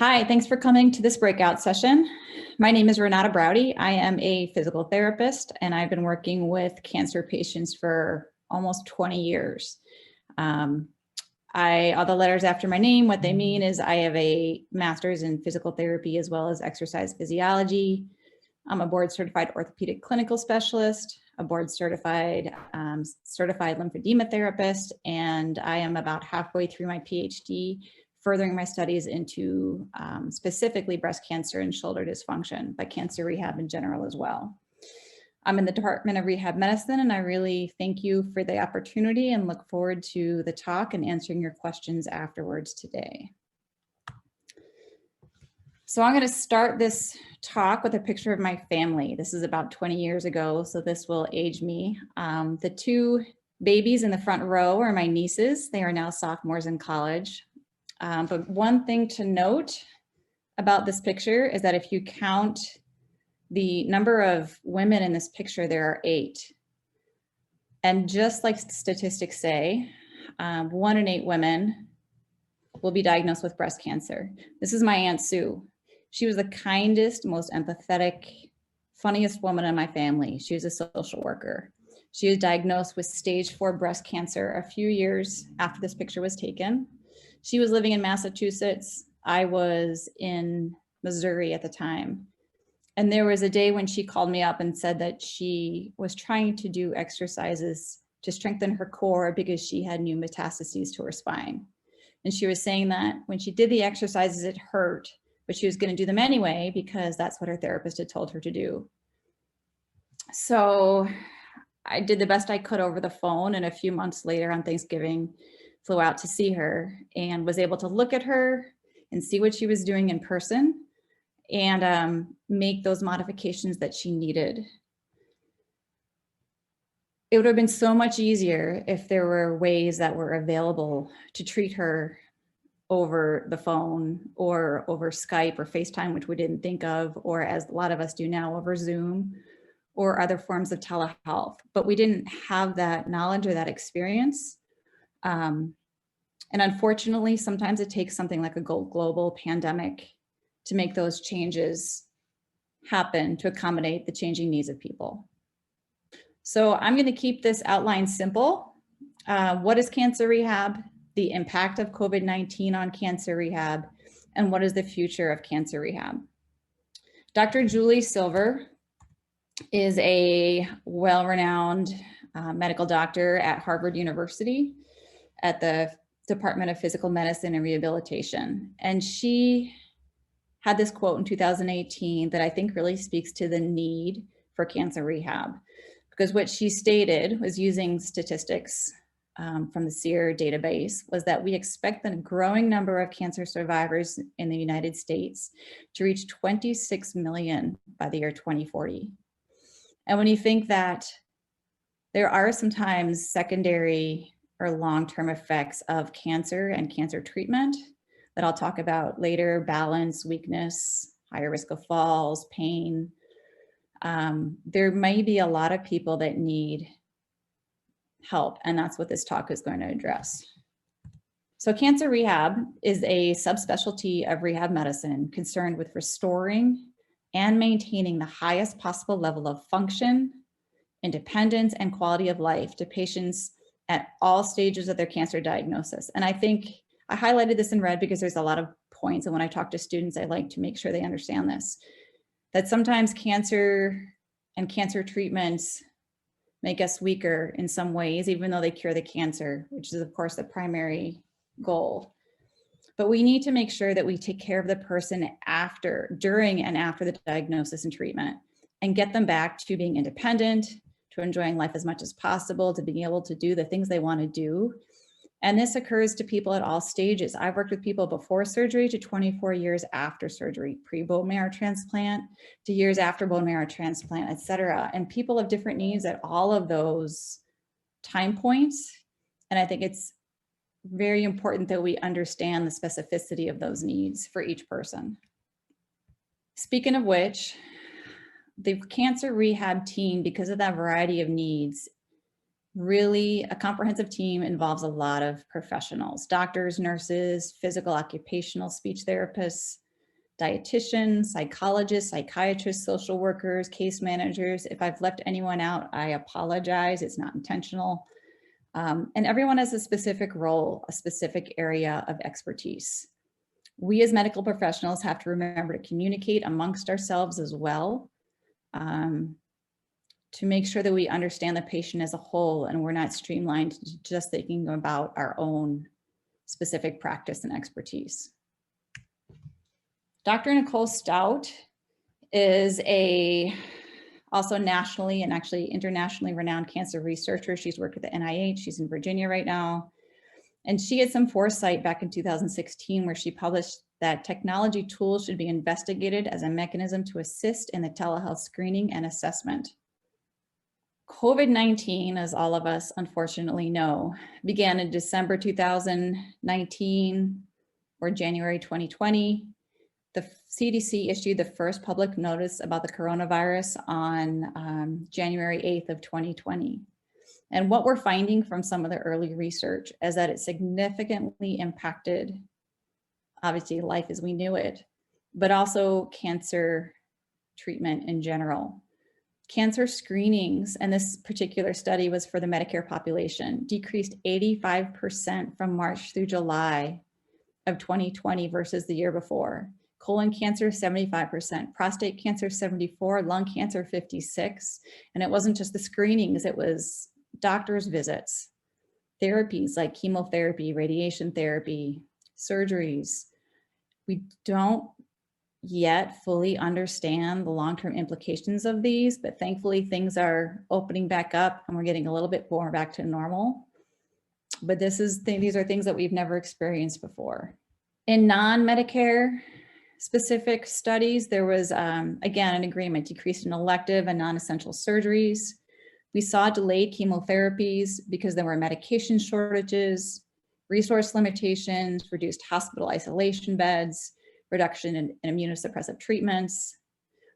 Hi, thanks for coming to this breakout session. My name is Renata Braudy. I am a physical therapist, and I've been working with cancer patients for almost 20 years. All the letters after my name, what they mean is I have a master's in physical therapy as well as exercise physiology. I'm a board certified orthopedic clinical specialist, a board certified lymphedema therapist, and I am about halfway through my PhD, furthering my studies into specifically breast cancer and shoulder dysfunction, but cancer rehab in general as well. I'm in the Department of Rehab Medicine, and I really thank you for the opportunity and look forward to the talk and answering your questions afterwards today. So I'm going to start this talk with a picture of my family. This is about 20 years ago, so this will age me. The two babies in the front row are my nieces. They are now sophomores in college. But one thing to note about this picture is that if you count the number of women in this picture, there are 8. And just like statistics say, 1 in 8 women will be diagnosed with breast cancer. This is my Aunt Sue. She was the kindest, most empathetic, funniest woman in my family. She was a social worker. She was diagnosed with stage 4 breast cancer a few years after this picture was taken. She was living in Massachusetts. I was in Missouri at the time. And there was a day when she called me up and said that she was trying to do exercises to strengthen her core because she had new metastases to her spine. And she was saying that when she did the exercises, it hurt, but she was going to do them anyway because that's what her therapist had told her to do. So I did the best I could over the phone, and a few months later on Thanksgiving, flew out to see her and was able to look at her and see what she was doing in person and make those modifications that she needed. It would have been so much easier if there were ways that were available to treat her over the phone or over Skype or FaceTime, which we didn't think of, or as a lot of us do now, over Zoom or other forms of telehealth. But we didn't have that knowledge or that experience. And unfortunately, sometimes it takes something like a global pandemic to make those changes happen to accommodate the changing needs of people. So I'm going to keep this outline simple. What is cancer rehab? The impact of COVID-19 on cancer rehab, and what is the future of cancer rehab? Dr. Julie Silver is a well-renowned medical doctor at Harvard University at the Department of Physical Medicine and Rehabilitation. And she had this quote in 2018 that I think really speaks to the need for cancer rehab, because what she stated was, using statistics from the SEER database, was that we expect the growing number of cancer survivors in the United States to reach 26 million by the year 2040. And when you think that there are sometimes secondary or long-term effects of cancer and cancer treatment that I'll talk about later: balance, weakness, higher risk of falls, pain. There may be a lot of people that need help, and that's what this talk is going to address. So cancer rehab is a subspecialty of rehab medicine concerned with restoring and maintaining the highest possible level of function, independence, and quality of life to patients at all stages of their cancer diagnosis. And I think I highlighted this in red because there's a lot of points, and when I talk to students, I like to make sure they understand this, that sometimes cancer and cancer treatments make us weaker in some ways, even though they cure the cancer, which is of course the primary goal. But we need to make sure that we take care of the person during and after the diagnosis and treatment, and get them back to being independent, to enjoying life as much as possible, to being able to do the things they want to do. And this occurs to people at all stages. I've worked with people before surgery to 24 years after surgery, pre-bone marrow transplant to years after bone marrow transplant, et cetera. And people have different needs at all of those time points. And I think it's very important that we understand the specificity of those needs for each person. Speaking of which, the cancer rehab team, because of that variety of needs, really, a comprehensive team involves a lot of professionals: doctors, nurses, physical occupational speech therapists, dietitians, psychologists, psychiatrists, social workers, case managers. If I've left anyone out, I apologize. It's not intentional. And everyone has a specific role, a specific area of expertise. We as medical professionals have to remember to communicate amongst ourselves as well, to make sure that we understand the patient as a whole and we're not streamlined to just thinking about our own specific practice and expertise. Dr. Nicole Stout is also nationally and actually internationally renowned cancer researcher. She's worked at the NIH, she's in Virginia right now. And she had some foresight back in 2016 where she published that technology tools should be investigated as a mechanism to assist in the telehealth screening and assessment. COVID-19, as all of us unfortunately know, began in December 2019 or January 2020. The CDC issued the first public notice about the coronavirus on January 8th of 2020. And what we're finding from some of the early research is that it significantly impacted, obviously, life as we knew it, but also cancer treatment in general. Cancer screenings, and this particular study was for the Medicare population, decreased 85% from March through July of 2020 versus the year before. Colon cancer, 75%, prostate cancer, 74%, lung cancer, 56%. And it wasn't just the screenings, it was doctor's visits, therapies like chemotherapy, radiation therapy, surgeries. We don't yet fully understand the long-term implications of these, but thankfully things are opening back up and we're getting a little bit more back to normal. But these are things that we've never experienced before. In non-Medicare specific studies, there was, again, an agreement, decrease in elective and non-essential surgeries. We saw delayed chemotherapies because there were medication shortages, resource limitations, reduced hospital isolation beds, reduction in immunosuppressive treatments.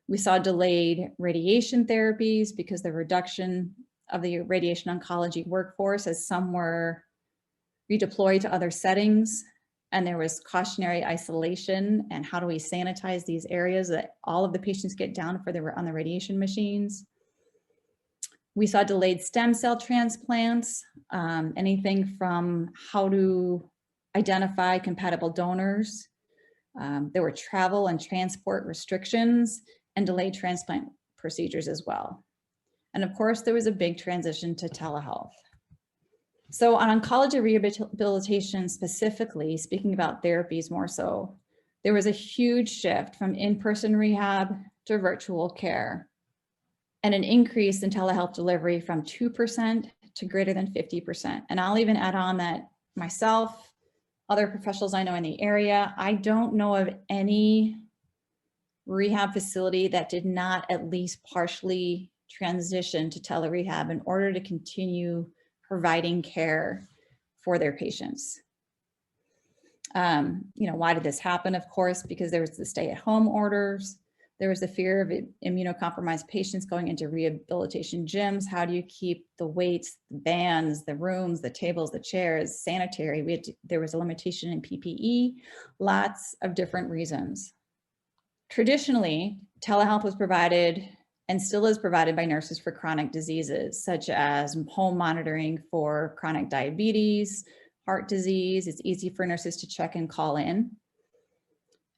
We saw delayed radiation therapies because the reduction of the radiation oncology workforce as some were redeployed to other settings. And there was cautionary isolation and how do we sanitize these areas that all of the patients get down for on the radiation machines. We saw delayed stem cell transplants, anything from how to identify compatible donors. There were travel and transport restrictions and delayed transplant procedures as well. And of course, there was a big transition to telehealth. So on oncology rehabilitation specifically, speaking about therapies more so, there was a huge shift from in-person rehab to virtual care and an increase in telehealth delivery from 2% to greater than 50%. And I'll even add on that myself, other professionals I know in the area, I don't know of any rehab facility that did not at least partially transition to telerehab in order to continue providing care for their patients. Why did this happen? Of course, because there was the stay-at-home orders. There was the fear of immunocompromised patients going into rehabilitation gyms. How do you keep the weights, the bands, the rooms, the tables, the chairs sanitary? There was a limitation in PPE, lots of different reasons. Traditionally, telehealth was provided and still is provided by nurses for chronic diseases, such as home monitoring for chronic diabetes, heart disease. It's easy for nurses to check and call in.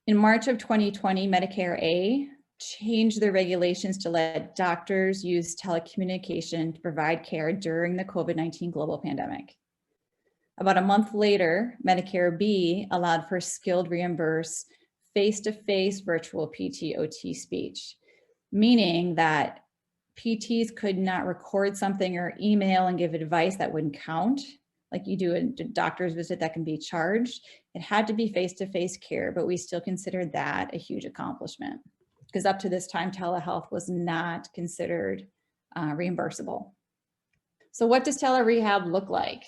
In March of 2020, Medicare A changed their regulations to let doctors use telecommunication to provide care during the COVID-19 global pandemic. About a month later, Medicare B allowed for skilled reimbursed face-to-face virtual PT/OT speech, meaning that PTs could not record something or email and give advice that wouldn't count, like you do a doctor's visit that can be charged. It had to be face-to-face care, but we still considered that a huge accomplishment because up to this time, telehealth was not considered reimbursable. So what does telerehab look like?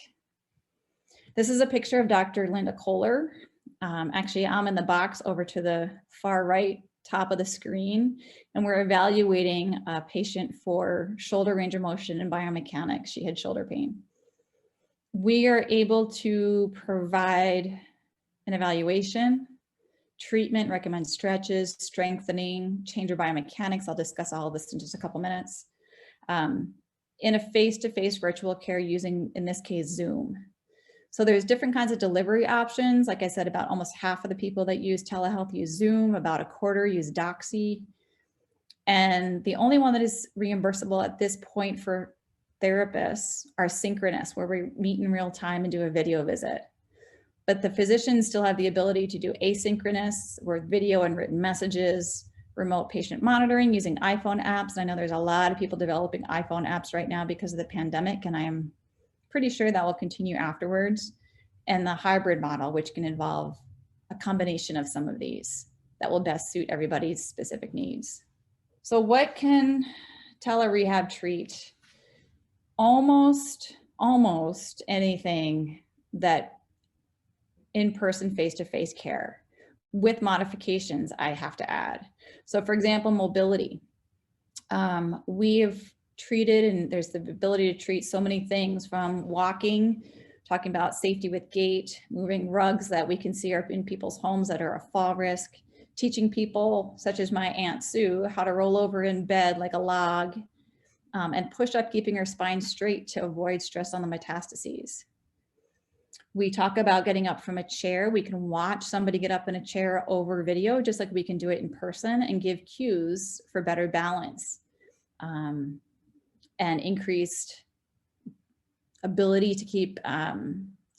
This is a picture of Dr. Linda Kohler. Actually, I'm in the box over to the far right top of the screen, and we're evaluating a patient for shoulder range of motion and biomechanics. She had shoulder pain. We are able to provide an evaluation, treatment, recommend stretches, strengthening, change your biomechanics. I'll discuss all of this in just a couple minutes. In a face-to-face virtual care using, in this case, Zoom. So there's different kinds of delivery options. Like I said, about almost half of the people that use telehealth use Zoom, about a quarter use Doxy. And the only one that is reimbursable at this point for therapists are synchronous, where we meet in real time and do a video visit. But the physicians still have the ability to do asynchronous, where video and written messages, remote patient monitoring using iPhone apps. And I know there's a lot of people developing iPhone apps right now because of the pandemic, and I am pretty sure that will continue afterwards. And the hybrid model, which can involve a combination of some of these that will best suit everybody's specific needs. So what can tele-rehab treat? Almost anything that in-person face-to-face care, with modifications I have to add. So for example, mobility. We have treated, and there's the ability to treat so many things, from walking, talking about safety with gait, moving rugs that we can see are in people's homes that are a fall risk, teaching people, such as my Aunt Sue, how to roll over in bed like a log, and push up, keeping her spine straight to avoid stress on the metastases. We talk about getting up from a chair. We can watch somebody get up in a chair over video, just like we can do it in person, and give cues for better balance and increased ability to keep, to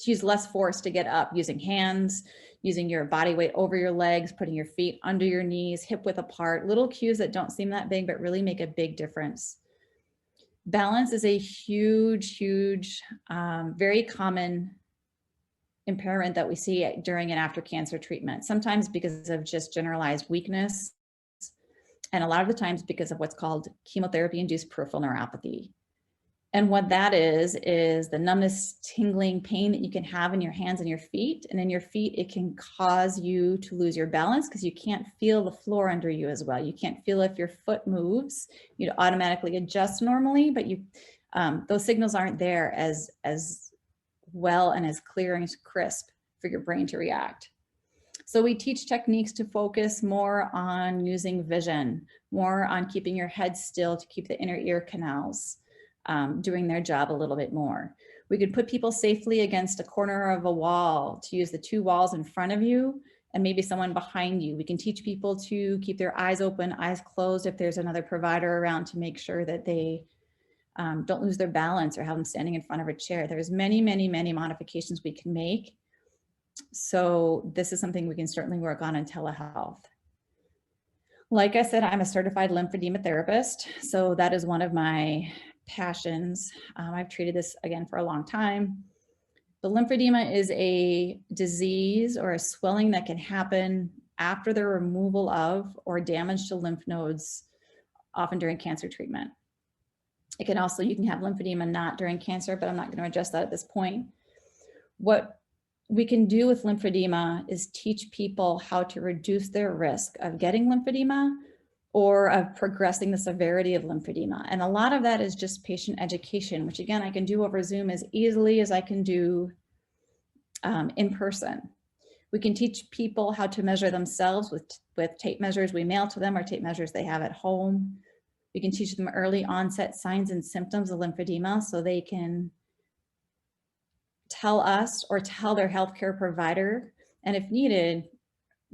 use less force to get up, using hands, using your body weight over your legs, putting your feet under your knees, hip width apart, little cues that don't seem that big, but really make a big difference. Balance is a huge, very common impairment that we see during and after cancer treatment, sometimes because of just generalized weakness, and a lot of the times because of what's called chemotherapy-induced peripheral neuropathy. And what that is the numbness, tingling, pain that you can have in your hands and your feet. And in your feet, it can cause you to lose your balance because you can't feel the floor under you as well. You can't feel if your foot moves. You'd automatically adjust normally, but you those signals aren't there as well and as clear and as crisp for your brain to react. So we teach techniques to focus more on using vision, more on keeping your head still to keep the inner ear canals doing their job a little bit more. We could put people safely against a corner of a wall, to use the two walls in front of you and maybe someone behind you. We can teach people to keep their eyes open, eyes closed if there's another provider around, to make sure that they don't lose their balance or have them standing in front of a chair. There's many modifications we can make. So this is something we can certainly work on in telehealth. Like I said, I'm a certified lymphedema therapist. So that is one of my passions. I've treated this again for a long time. The lymphedema is a disease or a swelling that can happen after the removal of or damage to lymph nodes, often during cancer treatment. It can also, you can have lymphedema not during cancer, but I'm not going to address that at this point. What we can do with lymphedema is teach people how to reduce their risk of getting lymphedema or of progressing the severity of lymphedema. And a lot of that is just patient education, which again, I can do over Zoom as easily as I can do in person. We can teach people how to measure themselves with tape measures we mail to them, or tape measures they have at home. We can teach them early onset signs and symptoms of lymphedema so they can tell us or tell their healthcare provider, and if needed,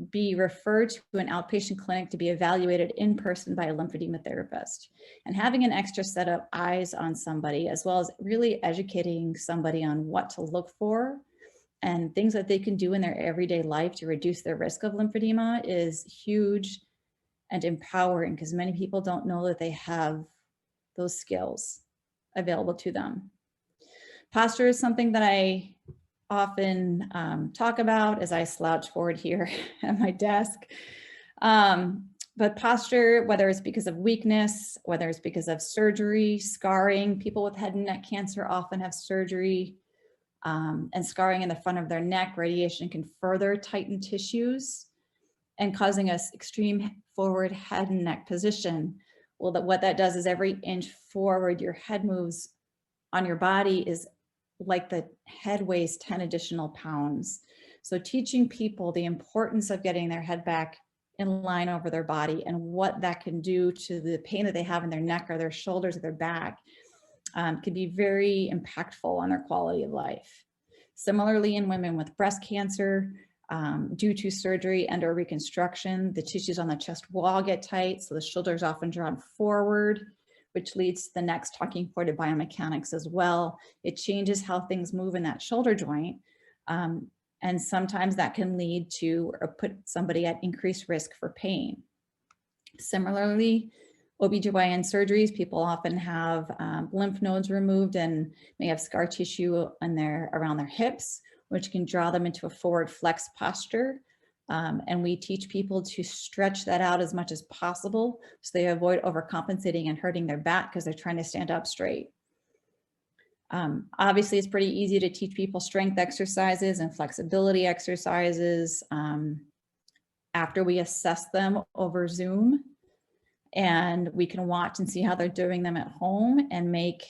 be referred to an outpatient clinic to be evaluated in person by a lymphedema therapist. And having an extra set of eyes on somebody, as well as really educating somebody on what to look for and things that they can do in their everyday life to reduce their risk of lymphedema, is huge and empowering, because many people don't know that they have those skills available to them. Posture is something that I often talk about as I slouch forward here at my desk. But posture, whether it's because of weakness, whether it's because of surgery, scarring, people with head and neck cancer often have surgery and scarring in the front of their neck. Radiation can further tighten tissues and causing us extreme forward head and neck position. Well, what that does is every inch forward your head moves on your body is like the head weighs 10 additional pounds. So teaching people the importance of getting their head back in line over their body and what that can do to the pain that they have in their neck or their shoulders or their back can be very impactful on their quality of life. Similarly, in women with breast cancer, due to surgery and or reconstruction, the tissues on the chest wall get tight, so the shoulder is often drawn forward, which leads to the next talking point of biomechanics as well. It changes how things move in that shoulder joint, and sometimes that can lead to or put somebody at increased risk for pain. Similarly, OBGYN surgeries, people often have lymph nodes removed and may have scar tissue around their hips, which can draw them into a forward flex posture. And we teach people to stretch that out as much as possible so they avoid overcompensating and hurting their back because they're trying to stand up straight. Obviously, it's pretty easy to teach people strength exercises and flexibility exercises after we assess them over Zoom. And we can watch and see how they're doing them at home and make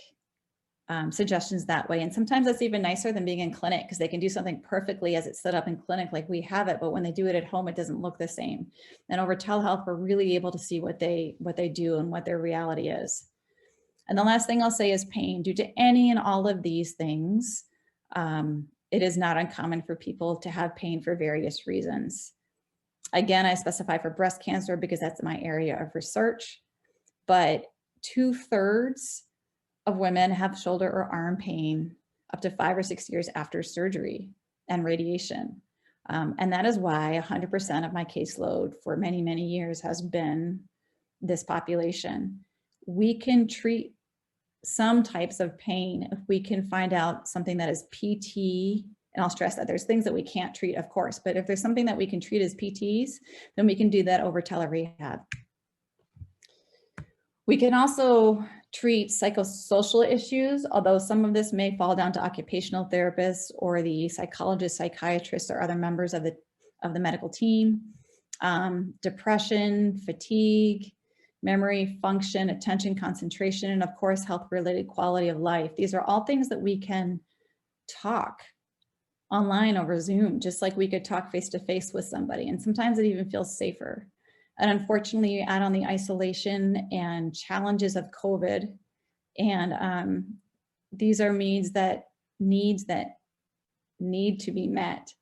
suggestions that way. And sometimes that's even nicer than being in clinic because they can do something perfectly as it's set up in clinic like we have it, but when they do it at home, it doesn't look the same. And over telehealth, we're really able to see what they do and what their reality is. And the last thing I'll say is pain. Due to any and all of these things, it is not uncommon for people to have pain for various reasons. Again, I specify for breast cancer because that's my area of research, but 2/3 of women have shoulder or arm pain up to 5 or 6 years after surgery and radiation. And that is why 100% of my caseload for many, many years has been this population. We can treat some types of pain if we can find out something that is PT, and I'll stress that there's things that we can't treat, of course, but if there's something that we can treat as PTs, then we can do that over tele-rehab. We can also treat psychosocial issues, although some of this may fall down to occupational therapists or the psychologists, psychiatrists, or other members of the medical team. Depression, fatigue, memory, function, attention, concentration, and of course, health-related quality of life. These are all things that we can talk online over Zoom, just like we could talk face-to-face with somebody. And sometimes it even feels safer. And unfortunately, you add on the isolation and challenges of COVID, and these are needs that need to be met.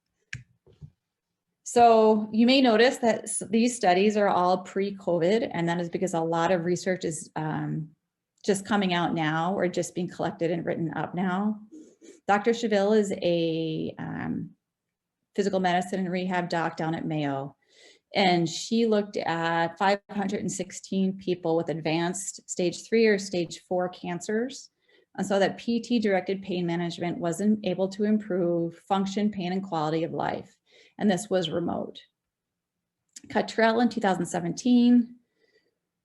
So you may notice that these studies are all pre-COVID, and that is because a lot of research is just coming out now or just being collected and written up now. Dr. Cheville is a physical medicine and rehab doc down at Mayo. And she looked at 516 people with advanced stage 3 or stage 4 cancers, and saw that PT-directed pain management wasn't able to improve function, pain, and quality of life. And this was remote. Cottrell in 2017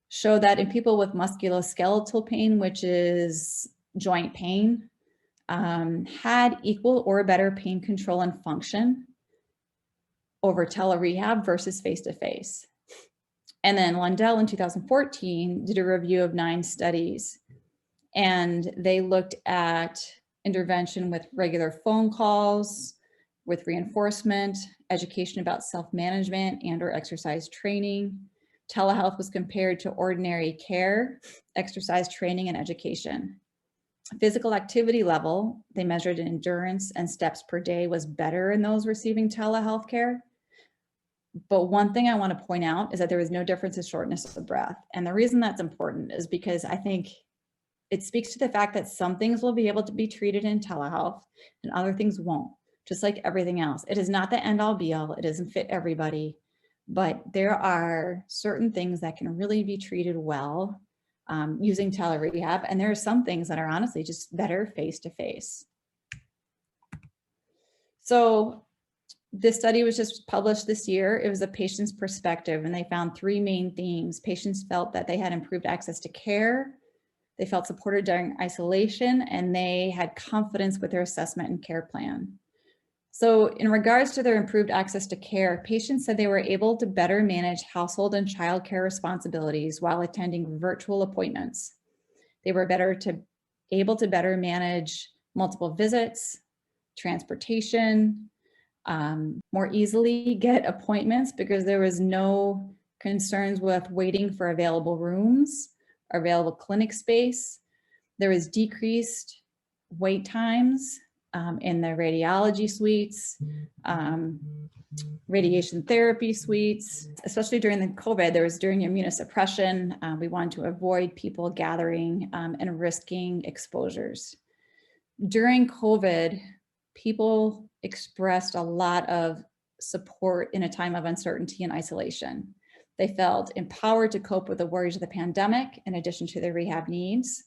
showed that in people with musculoskeletal pain, which is joint pain, had equal or better pain control and function over tele-rehab versus face-to-face. And then Lundell in 2014 did a review of 9 studies, and they looked at intervention with regular phone calls, with reinforcement, education about self-management and or exercise training. Telehealth was compared to ordinary care, exercise training, and education. Physical activity level, they measured endurance and steps per day, was better in those receiving telehealth care. But one thing I want to point out is that there was no difference in shortness of breath. And the reason that's important is because I think it speaks to the fact that some things will be able to be treated in telehealth and other things won't, just like everything else. It is not the end all be all. It doesn't fit everybody, but there are certain things that can really be treated well using tele-rehab. And there are some things that are honestly just better face-to-face. So this study was just published this year. It was a patient's perspective, and they found 3 main themes. Patients felt that they had improved access to care, they felt supported during isolation, and they had confidence with their assessment and care plan. So in regards to their improved access to care, patients said they were able to better manage household and child care responsibilities while attending virtual appointments. They were able to better manage multiple visits, transportation, more easily get appointments because there was no concerns with waiting for available rooms, available clinic space. There was decreased wait times in the radiology suites, radiation therapy suites, especially during the COVID. There was during immunosuppression. We wanted to avoid people gathering and risking exposures. During COVID, people expressed a lot of support in a time of uncertainty and isolation. They felt empowered to cope with the worries of the pandemic in addition to their rehab needs.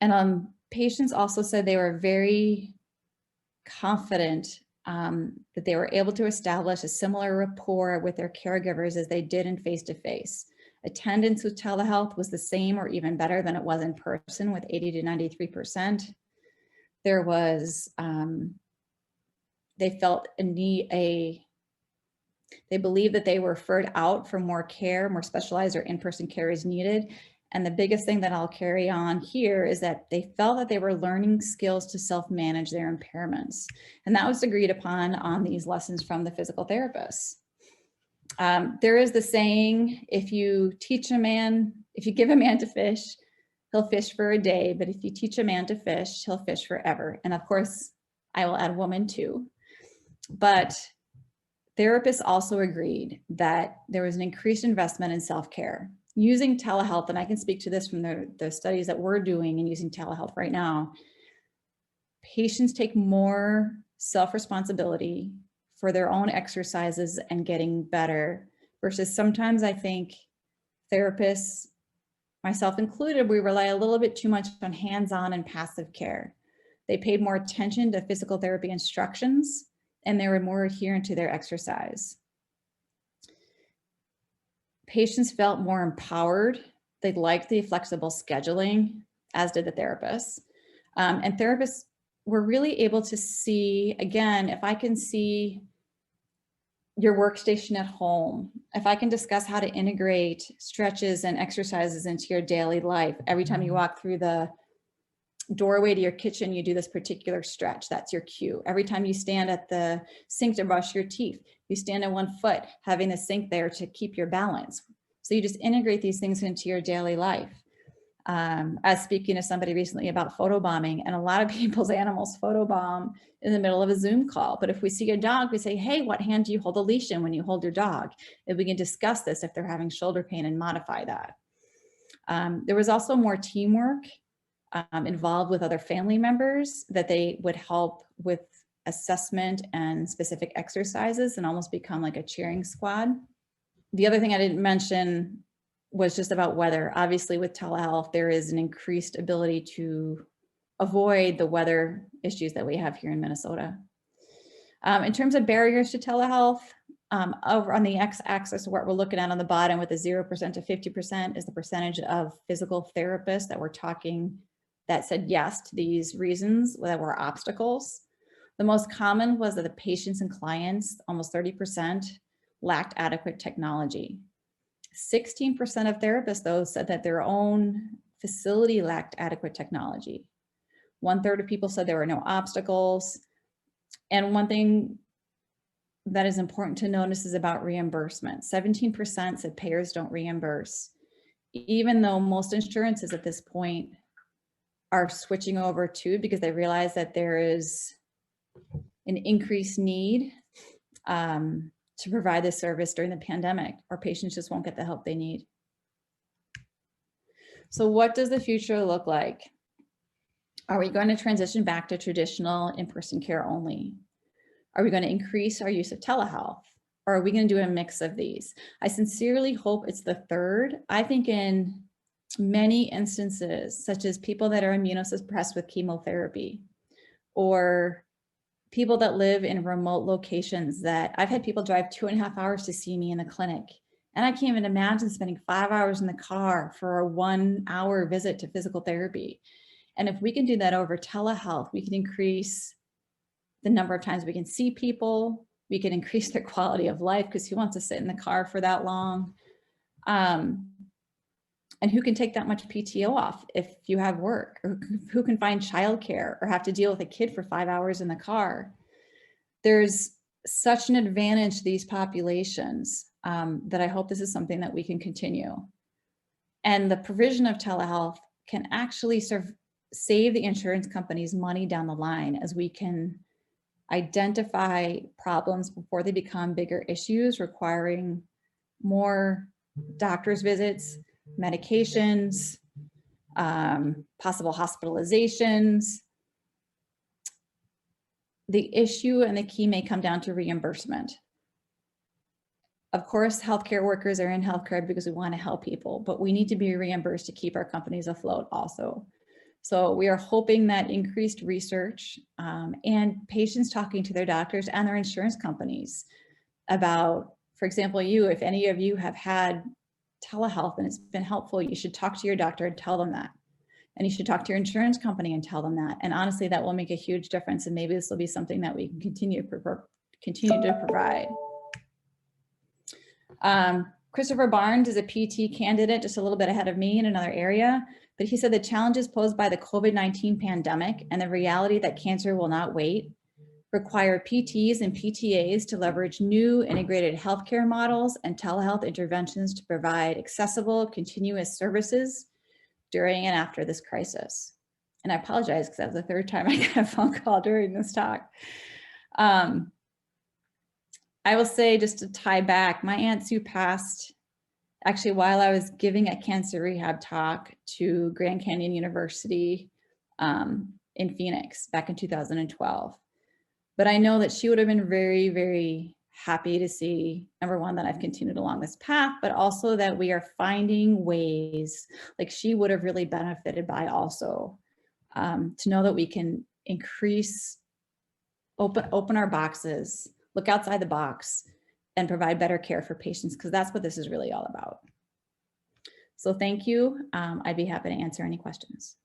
And patients also said they were very confident that they were able to establish a similar rapport with their caregivers as they did in face-to-face. Attendance with telehealth was the same or even better than it was in person with 80 to 93%. There was, they felt they believed that they were referred out for more care, more specialized or in-person care is needed. And the biggest thing that I'll carry on here is that they felt that they were learning skills to self-manage their impairments. And that was agreed upon on these lessons from the physical therapists. There is the saying, if you give a man to fish, he'll fish for a day, but if you teach a man to fish, he'll fish forever. And of course, I will add woman too. But therapists also agreed that there was an increased investment in self-care. Using telehealth, and I can speak to this from the studies that we're doing and using telehealth right now, patients take more self-responsibility for their own exercises and getting better versus sometimes I think therapists, myself included, we rely a little bit too much on hands-on and passive care. They paid more attention to physical therapy instructions and they were more adherent to their exercise. Patients felt more empowered. They liked the flexible scheduling, as did the therapists. And therapists were really able to see, again, if I can see your workstation at home, if I can discuss how to integrate stretches and exercises into your daily life, every time you walk through the doorway to your kitchen, you do this particular stretch, that's your cue. Every time you stand at the sink to brush your teeth, you stand on one foot, having the sink there to keep your balance. So you just integrate these things into your daily life. I was speaking to somebody recently about photobombing, and a lot of people's animals photobomb in the middle of a Zoom call. But if we see a dog, we say, hey, what hand do you hold the leash in when you hold your dog? And we can discuss this if they're having shoulder pain and modify that. There was also more teamwork involved with other family members, that they would help with assessment and specific exercises and almost become like a cheering squad. The other thing I didn't mention was just about weather. Obviously with telehealth, there is an increased ability to avoid the weather issues that we have here in Minnesota. In terms of barriers to telehealth, over on the x-axis, what we're looking at on the bottom with the 0% to 50% is the percentage of physical therapists that we're talking that said yes to these reasons that were obstacles. The most common was that the patients and clients, almost 30%, lacked adequate technology. 16% of therapists, though, said that their own facility lacked adequate technology. 1/3 of people said there were no obstacles. And one thing that is important to notice is about reimbursement. 17% said payers don't reimburse, even though most insurances at this point are switching over to, because they realize that there is an increased need to provide this service during the pandemic, or patients just won't get the help they need. So what does the future look like? Are we going to transition back to traditional in-person care only? Are we going to increase our use of telehealth? Or are we going to do a mix of these? I sincerely hope it's the third. I think in many instances, such as people that are immunosuppressed with chemotherapy, or people that live in remote locations, that I've had people drive 2.5 hours to see me in the clinic. And I can't even imagine spending 5 hours in the car for a 1 hour visit to physical therapy. And if we can do that over telehealth, we can increase the number of times we can see people, we can increase their quality of life, because who wants to sit in the car for that long? And who can take that much PTO off if you have work, or who can find childcare or have to deal with a kid for 5 hours in the car? there's such an advantage to these populations that I hope this is something that we can continue. And the provision of telehealth can actually save the insurance companies money down the line, as we can identify problems before they become bigger issues requiring more doctor's visits, medications, possible hospitalizations. The issue and the key may come down to reimbursement. Of course, healthcare workers are in healthcare because we want to help people, but we need to be reimbursed to keep our companies afloat also. So we are hoping that increased research and patients talking to their doctors and their insurance companies about, for example, if any of you have had telehealth and it's been helpful, you should talk to your doctor and tell them that. And you should talk to your insurance company and tell them that. And honestly, that will make a huge difference. And maybe this will be something that we can continue to provide. Christopher Barnes is a PT candidate, just a little bit ahead of me in another area, but he said the challenges posed by the COVID-19 pandemic and the reality that cancer will not wait require PTs and PTAs to leverage new integrated healthcare models and telehealth interventions to provide accessible, continuous services during and after this crisis. And I apologize because that was the third time I got a phone call during this talk. I will say, just to tie back, my Aunt Sue passed actually while I was giving a cancer rehab talk to Grand Canyon University in Phoenix back in 2012. But I know that she would have been very, very happy to see, number one, that I've continued along this path, but also that we are finding ways, like she would have really benefited by also, to know that we can increase, open our boxes, look outside the box, and provide better care for patients, because that's what this is really all about. So thank you. I'd be happy to answer any questions.